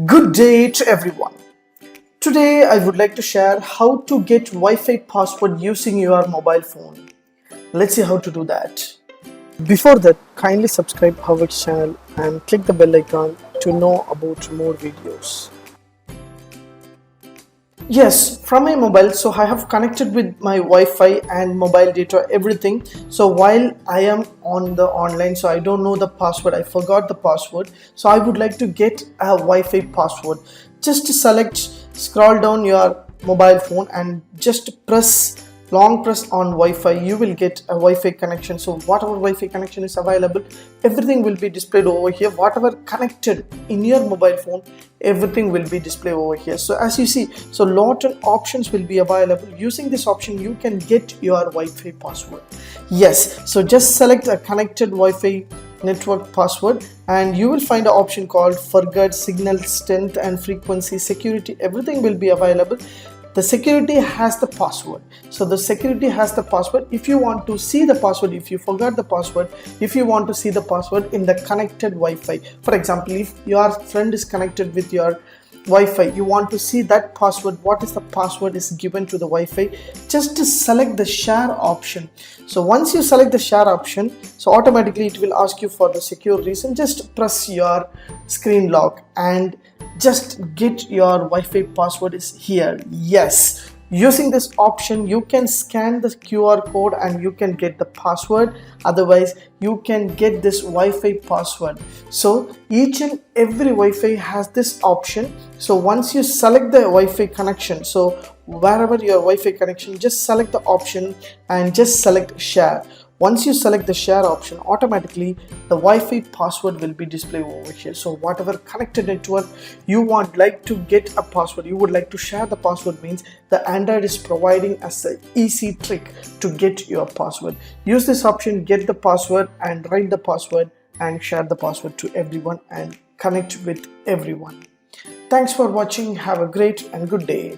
Good day to everyone. Today I would like to share how to get Wi-Fi password using your mobile phone. Let's see how to do that. Before that, kindly subscribe HowXT channel and click the bell icon to know about more videos. Yes, from my mobile, so I have connected with my Wi-Fi and mobile data, everything. So while I am on the online, so I don't know the password, I forgot the password. So I would like to get a Wi-Fi password. Just scroll down your mobile phone and just long press on Wi-Fi. You will get a Wi-Fi connection. So whatever Wi-Fi connection is available, everything will be displayed over here. Whatever connected in your mobile phone, everything will be displayed over here. So as you see, so lot of options will be available. Using this option, you can get your Wi-Fi password. Yes, so just select a connected Wi-Fi network password and you will find an option called forget signal strength and frequency security. Everything will be available. The security has the password. So the security has the password. If you want to see the password, if you forgot the password, if you want to see the password in the connected Wi-Fi, for example, if your friend is connected with your Wi-Fi, you want to see that password, what is the password is given to the Wi-Fi, just to select the share option. So once you select the share option, so automatically it will ask you for the secure reason. Just press your screen lock and just get your Wi-Fi password is here. Yes, using this option you can scan the QR code and you can get the password. Otherwise you can get this Wi-Fi password. So each and every Wi-Fi has this option. So once you select the Wi-Fi connection, so wherever your Wi-Fi connection, just select the option and just select share. Once you select the share option, automatically the Wi-Fi password will be displayed over here. So whatever connected network you want like to get a password, you would like to share the password, means the Android is providing us an easy trick to get your password. Use this option, get the password and write the password and share the password to everyone and connect with everyone. Thanks for watching. Have a great and good day.